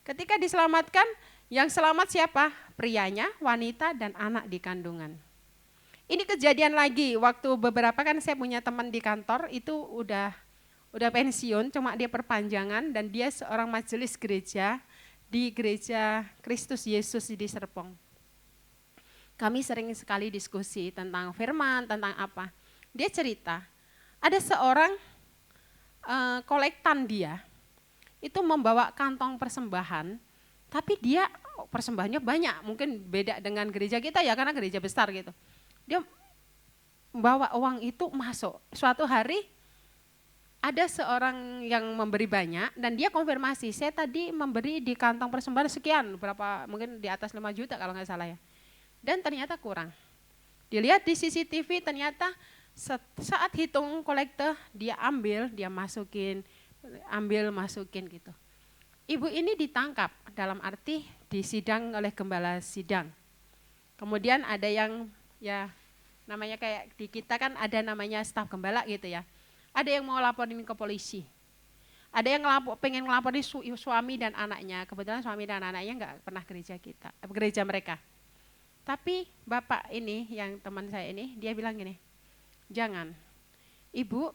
Ketika diselamatkan, yang selamat siapa? Prianya, wanita, dan anak di kandungan. Ini kejadian lagi, waktu beberapa kan saya punya teman di kantor, itu udah pensiun, cuma dia perpanjangan, dan dia seorang majelis gereja, di gereja Kristus Yesus di Serpong. Kami sering sekali diskusi tentang firman, tentang apa. Dia cerita, ada seorang kolektan dia, itu membawa kantong persembahan, tapi dia persembahannya banyak, mungkin beda dengan gereja kita ya, karena gereja besar gitu. Dia membawa uang itu masuk. Suatu hari ada seorang yang memberi banyak dan dia konfirmasi, saya tadi memberi di kantong persembahan sekian, berapa, mungkin di atas 5 juta kalau nggak salah ya. Dan ternyata kurang. Dilihat di CCTV ternyata saat hitung kolektor dia ambil, dia masukin gitu. Ibu ini ditangkap, dalam arti disidang oleh gembala sidang. Kemudian ada yang ya namanya kayak di kita kan ada namanya staf gembala gitu ya. Ada yang mau laporin ke polisi. Ada yang pengen ngelaporin suami dan anaknya. Kebetulan suami dan anaknya nggak pernah gereja mereka. Tapi bapak ini yang teman saya ini dia bilang gini, jangan, ibu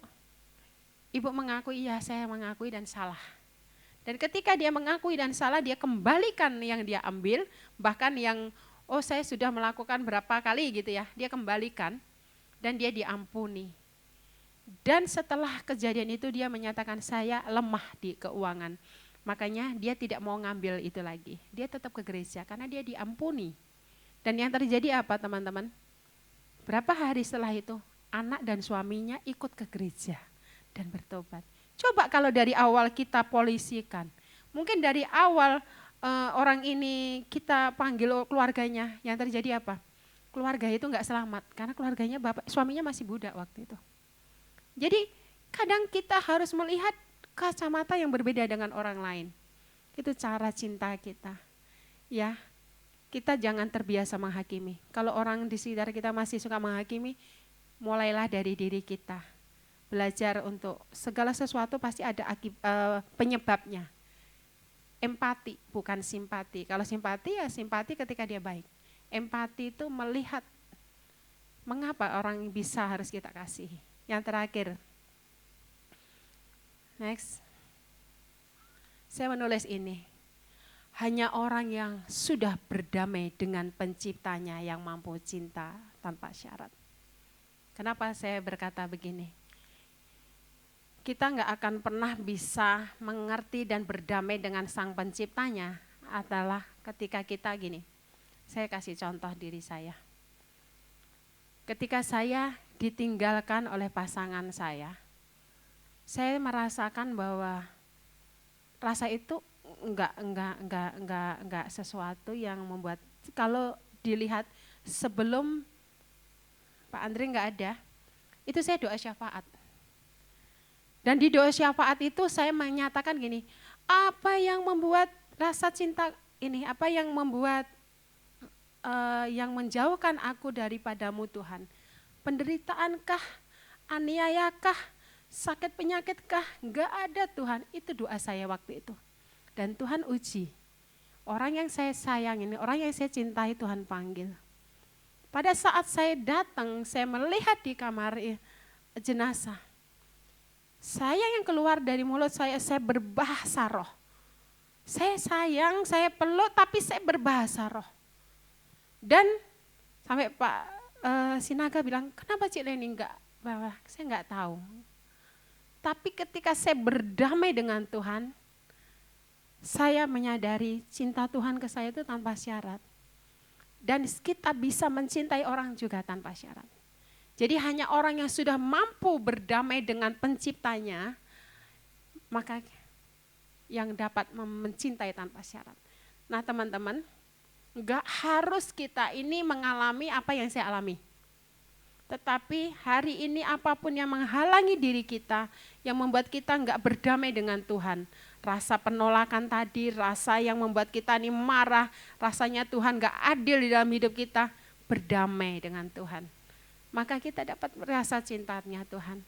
mengakui, ya saya mengakui dan salah. Dan ketika dia mengakui dan salah, dia kembalikan yang dia ambil, bahkan yang saya sudah melakukan berapa kali gitu ya, dia kembalikan dan dia diampuni. Dan setelah kejadian itu dia menyatakan saya lemah di keuangan, makanya dia tidak mau ngambil itu lagi. Dia tetap ke gereja karena dia diampuni. Dan yang terjadi apa teman-teman? Berapa hari setelah itu anak dan suaminya ikut ke gereja dan bertobat. Coba kalau dari awal kita polisikan, mungkin dari awal orang ini kita panggil keluarganya, yang terjadi apa? Keluarga itu nggak selamat karena keluarganya suaminya masih budak waktu itu. Jadi kadang kita harus melihat kacamata yang berbeda dengan orang lain. Itu cara cinta kita. Ya, kita jangan terbiasa menghakimi. Kalau orang di sekitar kita masih suka menghakimi, mulailah dari diri kita. Belajar untuk segala sesuatu pasti ada penyebabnya. Empati bukan simpati. Kalau simpati ya simpati ketika dia baik. Empati itu melihat mengapa orang bisa harus kita kasihi. Yang terakhir. Next. Saya menulis ini. Hanya orang yang sudah berdamai dengan penciptanya yang mampu cinta tanpa syarat. Kenapa saya berkata begini? Kita nggak akan pernah bisa mengerti dan berdamai dengan sang penciptanya adalah ketika kita gini. Saya kasih contoh diri saya. Ketika saya ditinggalkan oleh pasangan saya merasakan bahwa rasa itu enggak sesuatu yang membuat, kalau dilihat sebelum Pak Andre enggak ada, itu saya doa syafaat. Dan di doa syafaat itu saya menyatakan gini, apa yang membuat rasa cinta ini, apa yang membuat yang menjauhkan aku daripadamu Tuhan? Penderitaankah, aniayakah, sakit penyakitkah? Enggak ada Tuhan, itu doa saya waktu itu. Dan Tuhan uji, orang yang saya sayang ini, orang yang saya cintai Tuhan panggil. Pada saat saya datang, saya melihat di kamar jenazah. Saya yang keluar dari mulut saya berbahasa roh. Saya sayang, saya peluk, tapi saya berbahasa roh. Dan sampai Pak si naga bilang, kenapa Cik Leni enggak? Saya enggak tahu. Tapi ketika saya berdamai dengan Tuhan, saya menyadari cinta Tuhan ke saya itu tanpa syarat. Dan kita bisa mencintai orang juga tanpa syarat. Jadi hanya orang yang sudah mampu berdamai dengan penciptanya, maka yang dapat mencintai tanpa syarat. Nah teman-teman, enggak harus kita ini mengalami apa yang saya alami. Tetapi hari ini apapun yang menghalangi diri kita, yang membuat kita enggak berdamai dengan Tuhan, rasa penolakan tadi, rasa yang membuat kita ini marah, rasanya Tuhan gak adil di dalam hidup kita, berdamai dengan Tuhan. Maka kita dapat merasa cintanya Tuhan.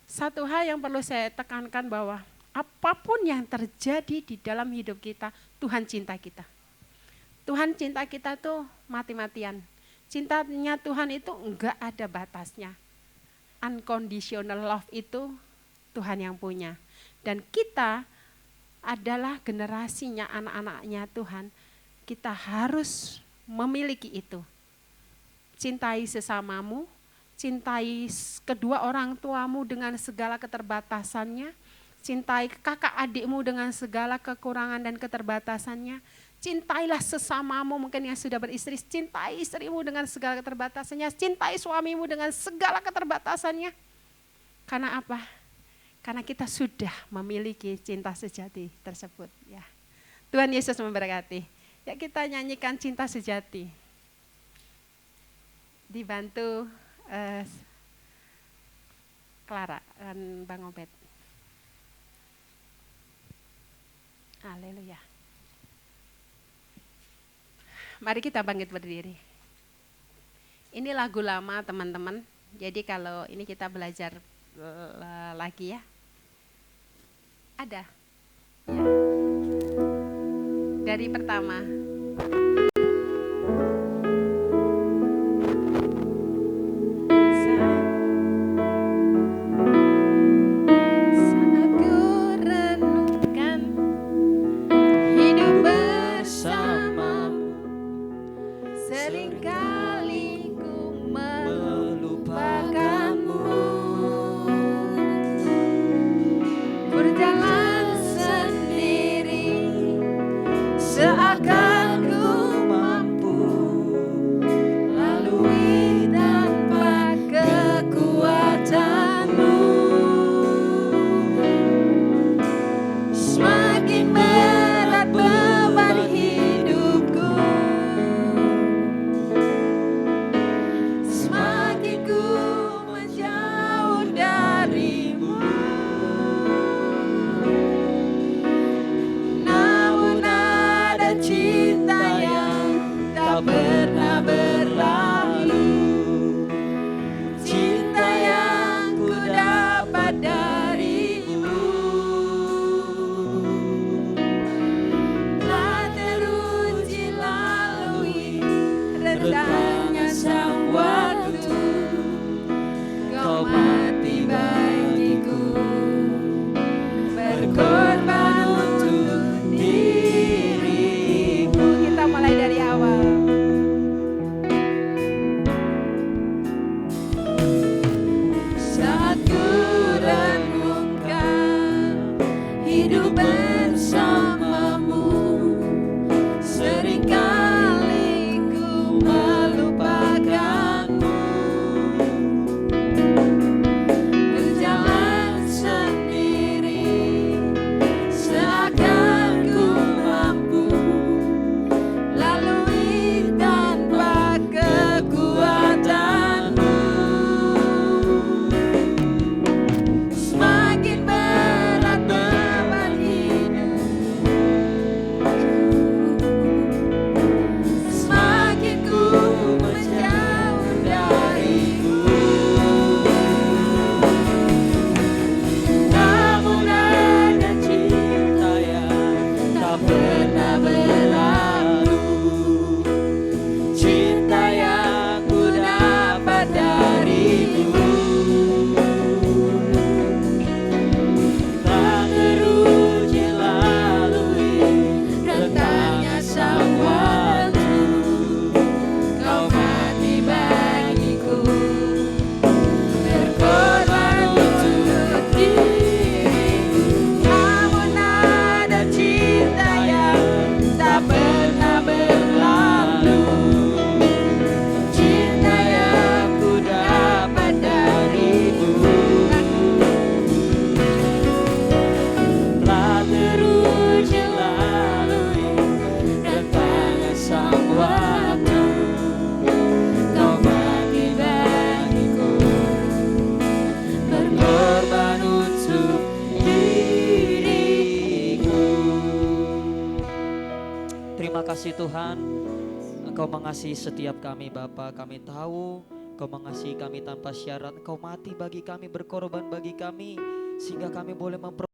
Satu hal yang perlu saya tekankan bahwa apapun yang terjadi di dalam hidup kita, Tuhan cinta kita. Tuhan cinta kita tuh mati-matian. Cintanya Tuhan itu enggak ada batasnya. Unconditional love itu Tuhan yang punya. Dan kita adalah generasinya, anak-anaknya Tuhan, kita harus memiliki itu. Cintai sesamamu, cintai kedua orang tuamu dengan segala keterbatasannya, cintai kakak adikmu dengan segala kekurangan dan keterbatasannya, cintailah sesamamu mungkin yang sudah beristri, cintai istrimu dengan segala keterbatasannya, cintai suamimu dengan segala keterbatasannya. Karena apa? Karena kita sudah memiliki cinta sejati tersebut. Ya. Tuhan Yesus memberkati. Ya kita nyanyikan cinta sejati. Dibantu Clara dan Bang Obed. Haleluya. Mari kita bangkit berdiri. Ini lagu lama teman-teman. Jadi kalau ini kita belajar lagi ya. Ada. Ya. Dari pertama. Saat ku renungkan hidup bersamamu, seringkali ku melupakanmu. Berjalan sendiri seakan ku mampu lalui tanpa kekuatanmu. Semakin berat beban hidupku, semakin ku menjauh darimu. Namun ada cinta yang tak pernah berlalu, cinta yang ku dapat darimu. Tak teruji lalui rendahnya sang waktu, kau mati bagiku, berkorban untuk diriku. Kita mulai dari awal. Saat ku renungkan hidup bersamamu, seringkali ku kasih Tuhan, Engkau mengasihi setiap kami Bapa. Kami tahu Engkau mengasihi kami tanpa syarat. Engkau mati bagi kami, berkorban bagi kami, sehingga kami boleh memperoleh